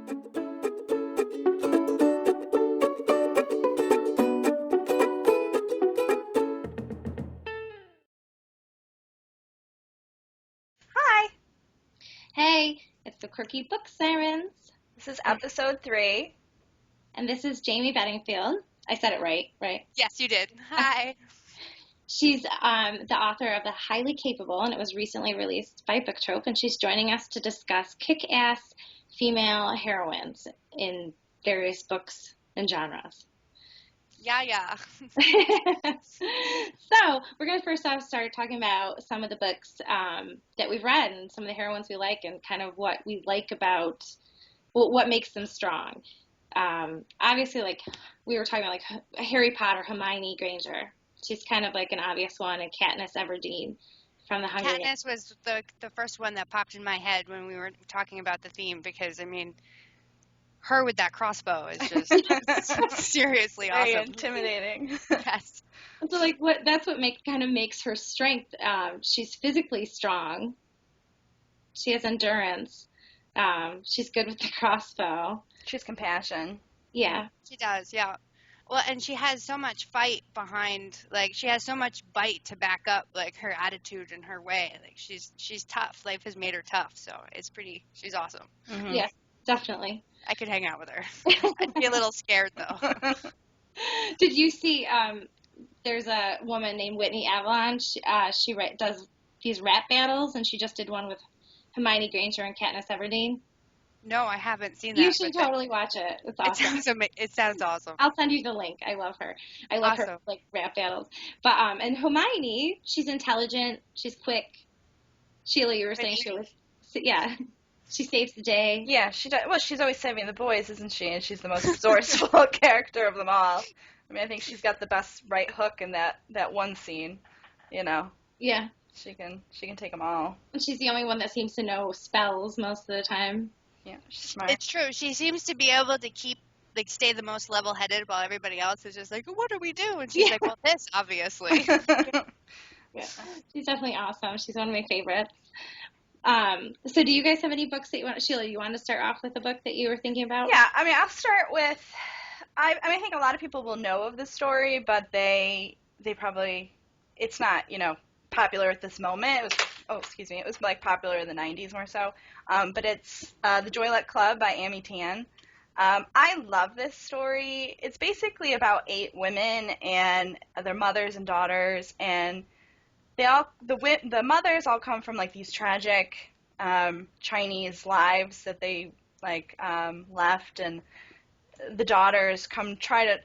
Hi, Hey, it's the Quirky Book Sirens, this is episode 3. and this is Jayme Beddingfield. I said it right, right? Yes, you did. Hi. She's the author of The Highly Capable, and it was recently released by Booktrope, and she's joining us to discuss kick-ass female heroines in various books and genres. Yeah. So we're going to first off start talking about some of the books that we've read and some of the heroines we like and kind of what we like about what makes them strong. Obviously, like we were talking about, like Harry Potter, Hermione Granger. She's kind of like an obvious one, and Katniss Everdeen from the Hunger Games. Katniss was the first one that popped in my head when we were talking about the theme because, I mean, her with that crossbow is just seriously Very awesome. intimidating. Yes. So like that's what makes her strength. She's physically strong. She has endurance. She's good with the crossbow. She has compassion. Yeah. She does, yeah. Well, and she has so much fight behind, like, she has so much bite to back up, like, her attitude and her way. Like, she's tough. Life has made her tough, so she's awesome. Mm-hmm. Yeah, definitely. I could hang out with her. I'd be a little scared, though. Did you see, there's a woman named Whitney Avalon. She does these rap battles, and she just did one with Hermione Granger and Katniss Everdeen. No, I haven't seen that. You should totally watch it. It's awesome. It sounds awesome. I'll send you the link. I love her. I love Awesome. her like rap battles. But and Hermione, she's intelligent. She's quick. Sheila, you were saying she was. Yeah, she saves the day. Yeah, she does. Well, she's always saving the boys, isn't she? And she's the most resourceful character of them all. I mean, I think she's got the best right hook in that one scene. You know. Yeah. She can take them all. And she's the only one that seems to know spells most of the time. Yeah, she's smart. It's true. She seems to be able to stay the most level-headed while everybody else is just like, what do we do? And she's like, well, this, obviously. Yeah, she's definitely awesome. She's one of my favorites. So do you guys have any books that you want, Sheila, you want to start off with a book that you were thinking about? Yeah, I mean, I'll start with, I think a lot of people will know of the story, but they probably, it's not, popular at this moment. It was like popular in the 90s more so. But it's The Joylet Club by Amy Tan. I love this story. It's basically about 8 women and their mothers and daughters, and the mothers all come from like these tragic Chinese lives that they left, and the daughters come try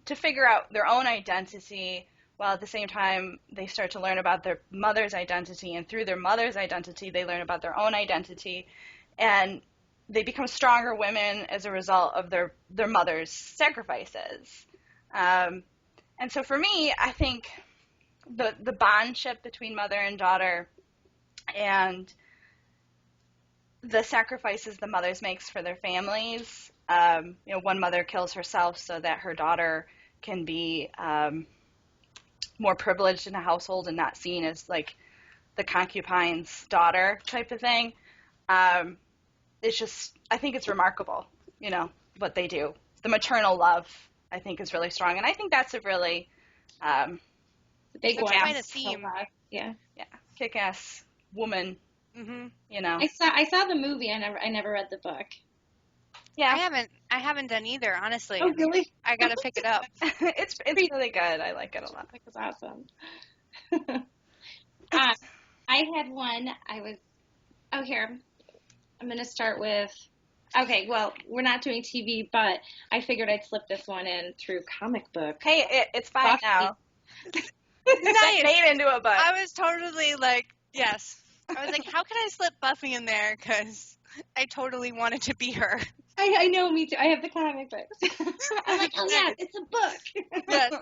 to figure out their own identity, while at the same time they start to learn about their mother's identity, and through their mother's identity they learn about their own identity, and they become stronger women as a result of their mother's sacrifices. And so for me, I think the bondship between mother and daughter and the sacrifices the mothers makes for their families, one mother kills herself so that her daughter can be more privileged in a household and not seen as like the concubine's daughter type of thing. It's just, I think it's remarkable, what they do. The maternal love, I think, is really strong. And I think that's a really big one. Quite a theme. Yeah. Yeah. Kick-ass woman, Mm-hmm. I saw the movie. I never read the book. Yeah. I haven't done either, honestly. Oh, really? I gotta pick it up. It's really good. I like it a lot. It was awesome. I had one. Here. I'm going to start with, okay, well, we're not doing TV, but I figured I'd slip this one in through comic book. Hey, it's fine Buffy. now. Nice. Made into a book. I was totally like, yes. I was like, how can I slip Buffy in there? Because I totally wanted to be her. I know, me too. I have the comic books. I'm like, oh yeah, it's a book. Yes.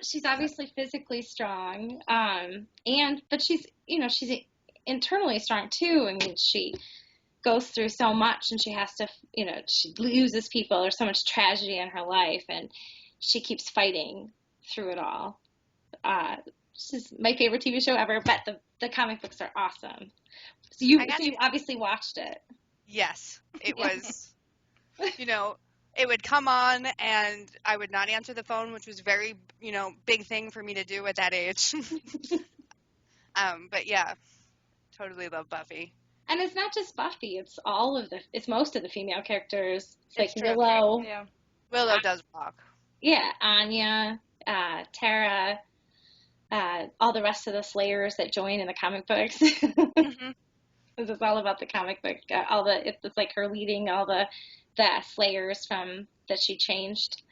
She's obviously physically strong, but she's internally strong too. I mean, she goes through so much, and she has to, she loses people. There's so much tragedy in her life, and she keeps fighting through it all. This is my favorite TV show ever, but the comic books are awesome. So you obviously watched it. Yes, it was, you know, it would come on and I would not answer the phone, which was very, big thing for me to do at that age. But yeah, totally love Buffy. And it's not just Buffy, it's most of the female characters. It's It's like true. Willow. Yeah. Willow does rock. Yeah, Anya, Tara, all the rest of the Slayers that join in the comic books. Hmm. This is all about the comic book. It's like her leading all the Slayers from that she changed.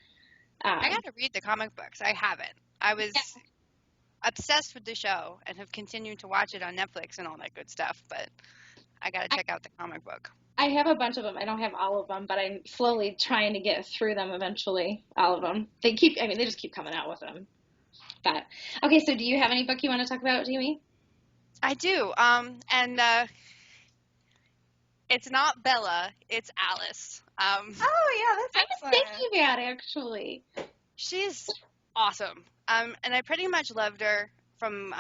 I got to read the comic books. I haven't. I was obsessed with the show and have continued to watch it on Netflix and all that good stuff, but I got to check out the comic book. I have a bunch of them. I don't have all of them, but I'm slowly trying to get through them eventually. All of them. They just keep coming out with them. But okay, so do you have any book you want to talk about, Jayme? I do. And it's not Bella, it's Alice. Oh yeah, I that's was excellent. thinking about actually. She's awesome. And I pretty much loved her from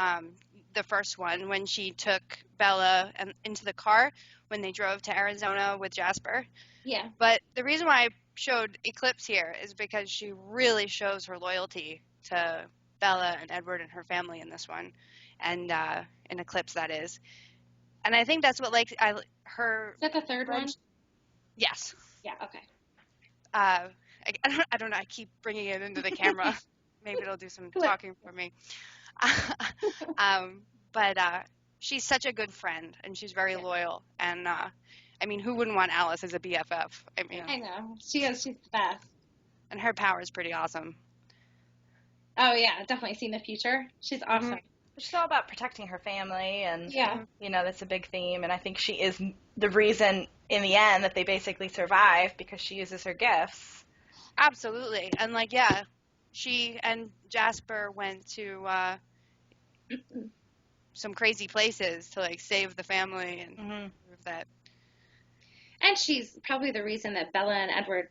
the first one when she took Bella into the car when they drove to Arizona with Jasper. Yeah. But the reason why I showed Eclipse here is because she really shows her loyalty to Bella and Edward and her family in this one, and in Eclipse that is. And I think that's what her. Is that the third one? Yes. Yeah. Okay. I don't know. I keep bringing it into the camera. Maybe it'll do some talking for me. But she's such a good friend, and she's very loyal. And I mean, who wouldn't want Alice as a BFF? I know. She's the best. And her power is pretty awesome. Oh yeah, definitely seen the future. She's awesome. Mm-hmm. She's all about protecting her family, and Yeah. that's a big theme. And I think she is the reason in the end that they basically survive, because she uses her gifts. Absolutely. And she and Jasper went to some crazy places to save the family and prove that. And she's probably the reason that Bella and Edward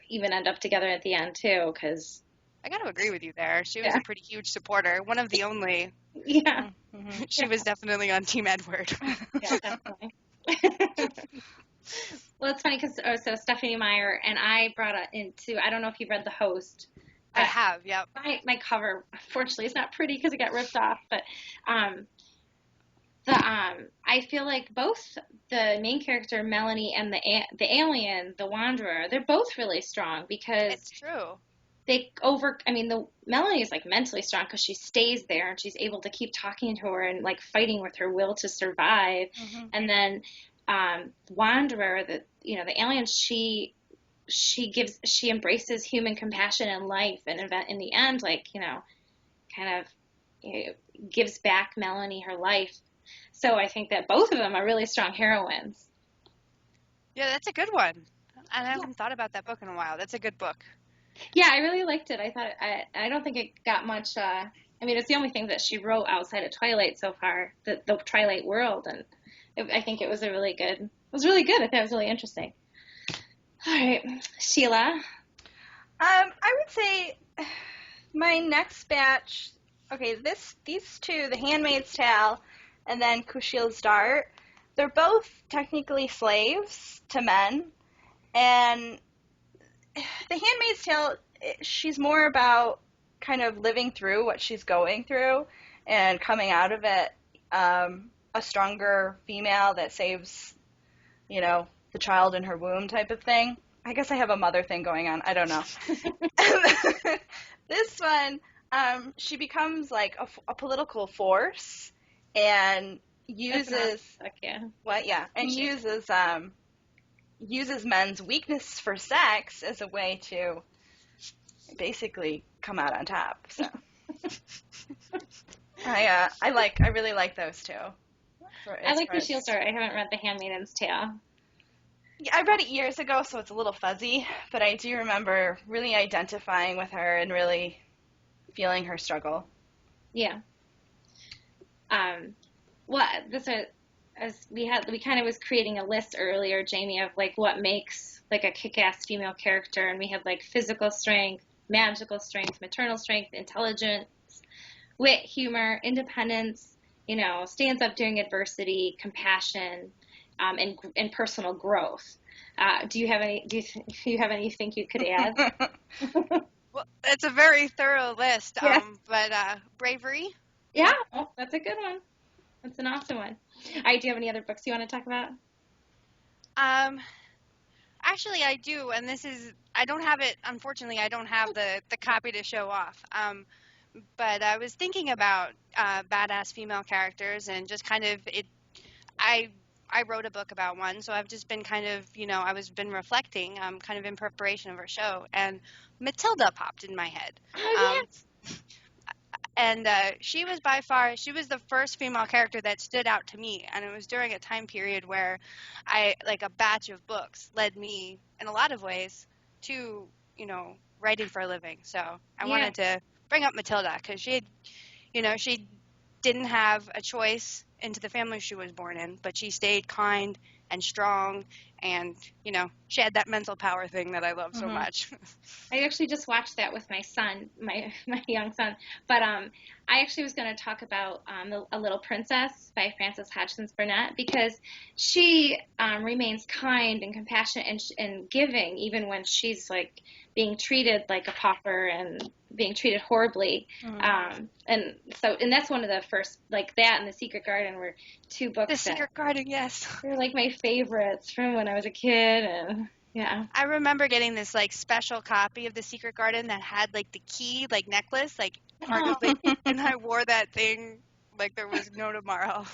even end up together at the end too, because I got to agree with you there. She was a pretty huge supporter, one of the only. Yeah. Mm-hmm. She was definitely on Team Edward. Yeah, definitely. Well, it's funny because so Stephanie Meyer and I brought it into. I don't know if you've read The Host. I have, yep. My cover, unfortunately, is not pretty because it got ripped off. But I feel like both the main character Melanie and the alien, the Wanderer, they're both really strong because it's true. The Melanie is mentally strong because she stays there and she's able to keep talking to her and fighting with her will to survive. Mm-hmm. And then Wanderer, the alien, she embraces human compassion and life, and in the end, gives back Melanie her life. So I think that both of them are really strong heroines. Yeah, that's a good one. And I haven't thought about that book in a while. That's a good book. Yeah, I really liked it. I thought I don't think it got much. It's the only thing that she wrote outside of Twilight so far, the Twilight world, and I think it was really good. It was really good. I thought it was really interesting. All right, Sheila. I would say my next batch. Okay, these two, The Handmaid's Tale, and then Kushil's Dart. They're both technically slaves to men, and The Handmaid's Tale, she's more about kind of living through what she's going through and coming out of it a stronger female that saves, the child in her womb type of thing. I guess I have a mother thing going on. I don't know. This one, she becomes a political force and uses uses men's weakness for sex as a way to basically come out on top. So I really like those two. I like the Shield Dart. I haven't read The Handmaid's Tale. Yeah, I read it years ago, so it's a little fuzzy, but I do remember really identifying with her and really feeling her struggle. Yeah. Well, we kind of was creating a list earlier, Jayme, of what makes a kick-ass female character, and we had physical strength, magical strength, maternal strength, intelligence, wit, humor, independence, stands up during adversity, compassion, and personal growth. Do you have any you think you could add? Well, it's a very thorough list. Yeah. But bravery. Yeah, oh, that's a good one. That's an awesome one. All right, do you have any other books you want to talk about? Actually, I do, and I don't have it. Unfortunately, I don't have the copy to show off. But I was thinking about badass female characters, and just kind of I I wrote a book about one, so I've just been kind of, I was been reflecting, kind of in preparation of our show, and Matilda popped in my head. Oh, And she was she was the first female character that stood out to me, and it was during a time period where like a batch of books led me in a lot of ways to, writing for a living. So I wanted to bring up Matilda, because she didn't have a choice into the family she was born in, but she stayed kind and strong, and she had that mental power thing that I love so much. I actually just watched that with my son, my young son. But I actually was going to talk about A Little Princess by Frances Hodgson Burnett, because she remains kind and compassionate and giving, even when she's like being treated like a pauper and being treated horribly. And that's one of the first, like that and The Secret Garden were two books. The Secret Garden, yes. They're like my favorites from when I was a kid. And yeah. I remember getting this like special copy of The Secret Garden that had like the key, like necklace, and I wore that thing like there was no tomorrow.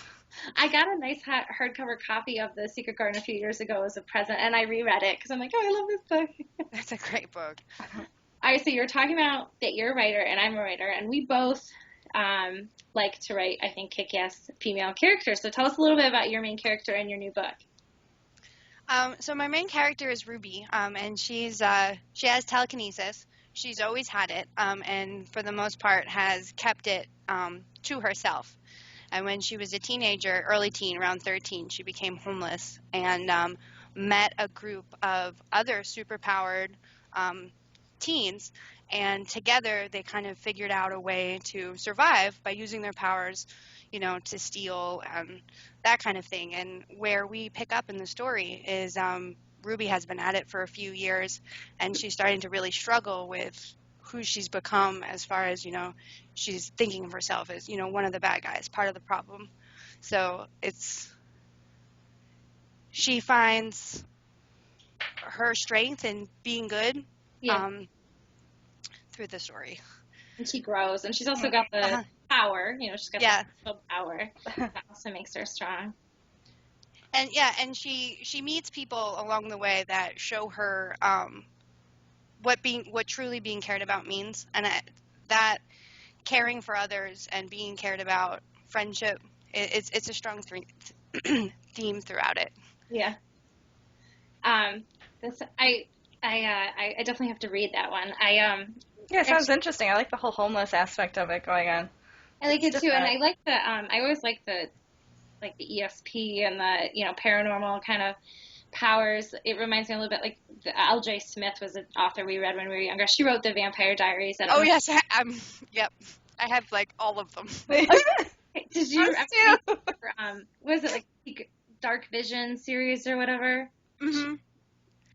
I got a nice hardcover copy of The Secret Garden a few years ago as a present, and I reread it because I'm like, oh, I love this book. That's a great book. All right, so you're talking about that you're a writer and I'm a writer, and we both like to write, I think, kick-ass female characters. So tell us a little bit about your main character in your new book. So my main character is Ruby, and she has telekinesis. She's always had it, and for the most part has kept it to herself. And when she was a teenager, early teen, around 13, she became homeless and met a group of other superpowered teens, and together they kind of figured out a way to survive by using their powers, to steal and that kind of thing. And where we pick up in the story is Ruby has been at it for a few years, and she's starting to really struggle with who she's become, as far as, she's thinking of herself as, one of the bad guys, part of the problem. So she finds her strength in being good through the story. And she grows, and she's also got the power, she's got the power. That also makes her strong. And she meets people along the way that show her what truly being cared about means, and that caring for others and being cared about, friendship, it's a strong theme throughout it. Yeah. I definitely have to read that one. It sounds interesting. I like the whole homeless aspect of it going on. I like it too, and I like the I always like the ESP and the paranormal kind of powers. It reminds me a little bit like L.J. Smith was an author we read when we were younger. She wrote the Vampire Diaries. Yes, yep, I have like all of them. Did you ever was it like Dark Vision series or whatever?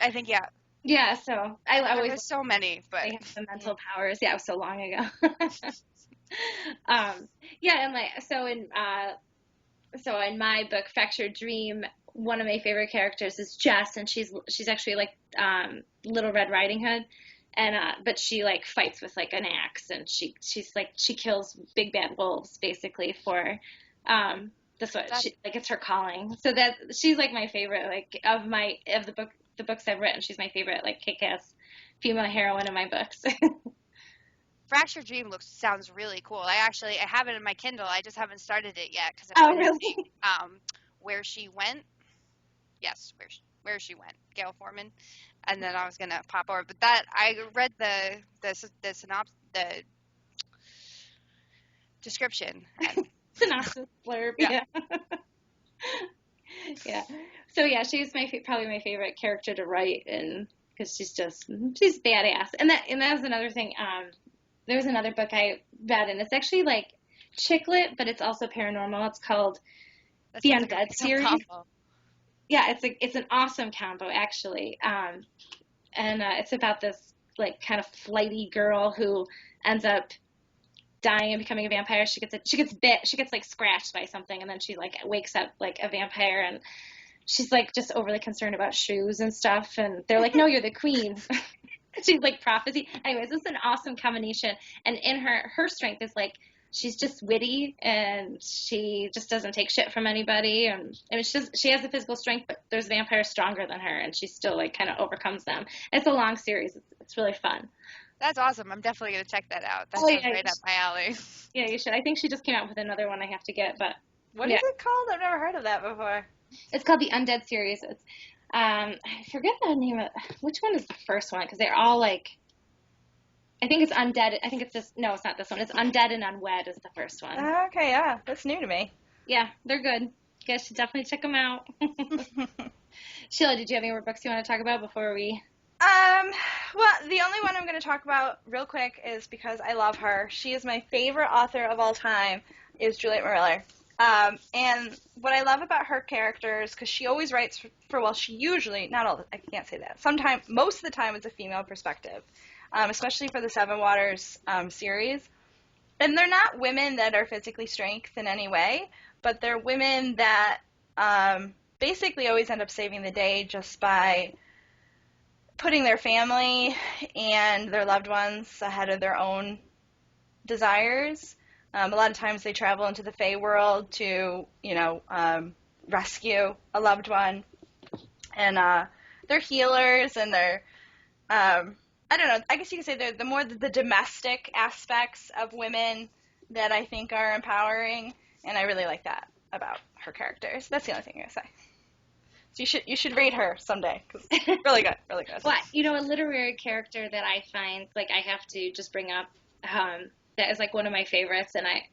I think yeah, so I always there's so many, but they have the mental powers. Yeah, it was so long ago. And so in my book, Fractured Dream, one of my favorite characters is Jess, and she's actually like Little Red Riding Hood, and but she like fights with like an axe, and she's like she kills big bad wolves basically for that's what it's her calling. So that she's like my favorite of the books I've written. She's my favorite like kick-ass female heroine in my books. Fractured Dream sounds really cool. I have it in my Kindle. I just haven't started it yet because Really? Where she went. Yes, where she went, Gail Forman, and then I was gonna pop over. But that I read the synopsis, the description. Synopsis blurb. Yeah. Yeah. So yeah, she's probably my favorite character to write, and because she's badass. And that was another thing. There was another book I read, and it's actually like chick lit, but it's also paranormal. It's called The Undead series. Yeah, it's an awesome combo actually. And it's about this like kind of flighty girl who ends up dying and becoming a vampire. She gets bit, she gets like scratched by something, and then she like wakes up like a vampire, and she's like just overly concerned about shoes and stuff. And they're like, "No, you're the queen." She's like prophecy. Anyways, it's an awesome combination. And in her strength is like she's just witty and she just doesn't take shit from anybody. And it's just she has the physical strength, but there's vampires stronger than her, and she still like kind of overcomes them. It's a long series. It's really fun. That's awesome. I'm definitely gonna check that out. That Oh sounds yeah, right up my alley. yeah, you should. I think she just came out with another one I have to get, but What yeah, is it called? I've never heard of that before. it's called the Undead series. It's I forget the name of which one is the first one because they're all like. I think it's Undead. I think it's this. No, it's not this one. It's Undead and Unwed is the first one. Okay, yeah, that's new to me. Yeah, they're good. You guys should definitely check them out. Sheila, did you have any more books you want to talk about before we? Well, the only one I'm going to talk about real quick is because I love her. She is my favorite author of all time, is Juliet Miller. And what I love about her characters, because she always writes well, she usually, not all, I can't say that. Sometimes, most of the time, it's a female perspective, especially for the Seven Waters series. And they're not women that are physically strength in any way, but they're women that basically always end up saving the day just by putting their family and their loved ones ahead of their own desires. A lot of times they travel into the Fey world to, rescue a loved one. And they're healers and they're, I don't know, I guess you could say they're the domestic aspects of women that I think are empowering. And I really like that about her characters. That's the only thing I'm going to say. So you should read her someday. 'Cause really good, really good. Well, a literary character that I find like I have to just bring up that is like one of my favorites, and I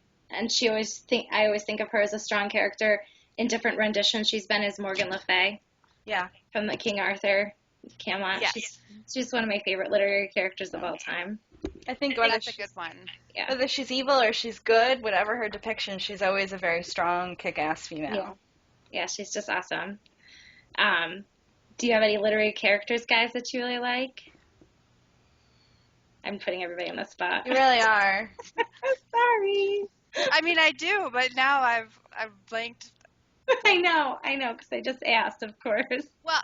always think of her as a strong character in different renditions she's been is Morgan Le Fay. Yeah. From the King Arthur, Camelot. Yes. She's one of my favorite literary characters of all time. I think That's a good one. Yeah. Whether she's evil or she's good, whatever her depiction, she's always a very strong, kick-ass female. Yeah, she's just awesome. Do you have any literary characters, guys, that you really like? I'm putting everybody on the spot. You really are. Sorry. I mean, I do, but now I've blanked. I know, because I just asked, of course. Well,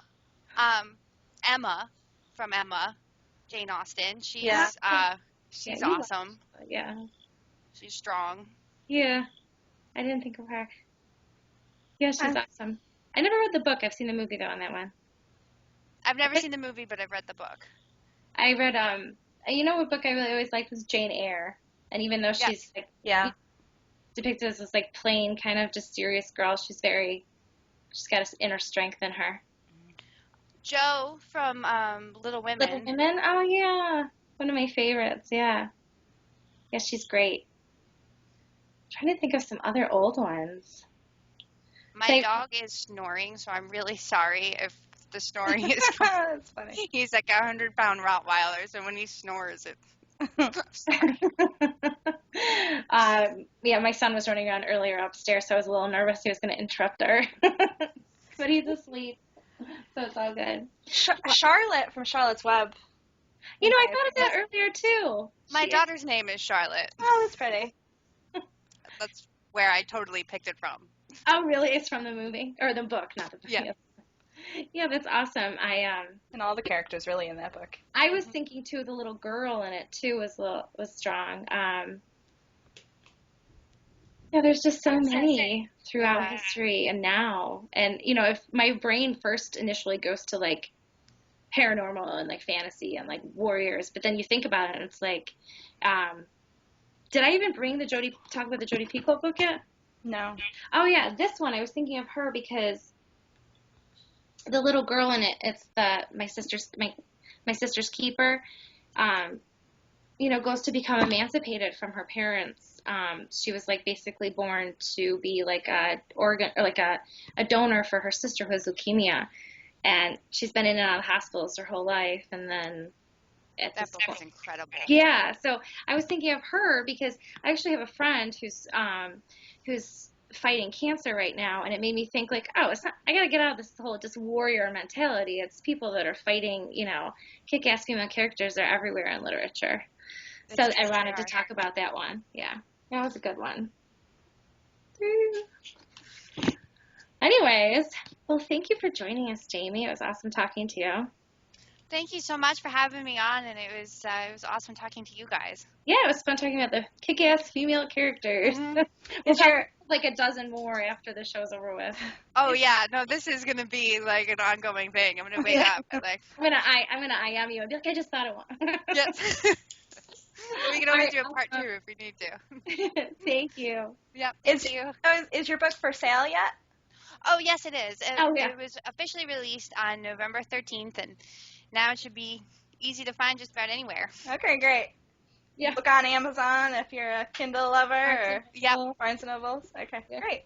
Emma from Emma, Jane Austen. She's awesome. Yeah. She's strong. Yeah. I didn't think of her. Yeah, she's awesome. I never read the book. I've seen the movie though on that one. I've never seen the movie, but I've read the book. I read you know what book I really always liked was Jane Eyre. And even though she's like depicted as this like plain kind of just serious girl, she's got an inner strength in her. Jo from Little Women. Little Women? Oh yeah. One of my favorites, yeah. Yeah, she's great. I'm trying to think of some other old ones. My dog is snoring, so I'm really sorry if the snoring is That's funny. He's like 100-pound Rottweiler, so when he snores, yeah, my son was running around earlier upstairs, so I was a little nervous he was going to interrupt her. But he's asleep, so it's all good. Charlotte from Charlotte's Web. You know, I thought of that earlier, too. My daughter's name is Charlotte. Oh, that's pretty. That's where I totally picked it from. Oh, really? It's from the movie? Or the book, not the movie. Yeah. Yeah, that's awesome. And all the characters really in that book. I was thinking, too, the little girl in it, too, was strong. Yeah, there's just so many throughout history and now. And, if my brain first initially goes to, like, paranormal and, like, fantasy and, like, warriors, but then you think about it and it's like, did I even talk about the Jodi Picoult book yet? No. Oh, yeah, this one, I was thinking of her because the little girl in it, it's my sister's keeper, goes to become emancipated from her parents. She was like basically born to be like a donor for her sister who has leukemia, and she's been in and out of hospitals her whole life. And then that book is incredible. Yeah, so I was thinking of her because I actually have a friend whose fighting cancer right now, and it made me think like, oh, it's not. I gotta get out of this whole just warrior mentality. It's people that are fighting. Kick-ass female characters are everywhere in literature. So I wanted to talk about that one. Yeah, that was a good one. Anyways, well, thank you for joining us, Jayme. It was awesome talking to you. Thank you so much for having me on, and it was awesome talking to you guys. Yeah, it was fun talking about the kick-ass female characters. Mm-hmm. We'll have like a dozen more after the show's over with. Oh yeah, no, this is gonna be like an ongoing thing. I'm gonna wake up and like. I'm gonna IM you and be like, I just thought of one. Yes. We can always do a part 2 if we need to. Thank you. Yep. Thank you. Is your book for sale yet? Oh yes, it is. Yeah. It was officially released on November 13th, and now it should be easy to find just about anywhere. Okay, great. Yeah. Book on Amazon if you're a Kindle lover, or Barnes & Nobles. Okay, great.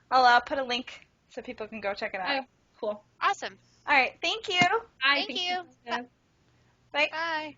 I'll put a link so people can go check it out. Oh, cool. Awesome. All right, thank you. Thank you. Bye. Bye.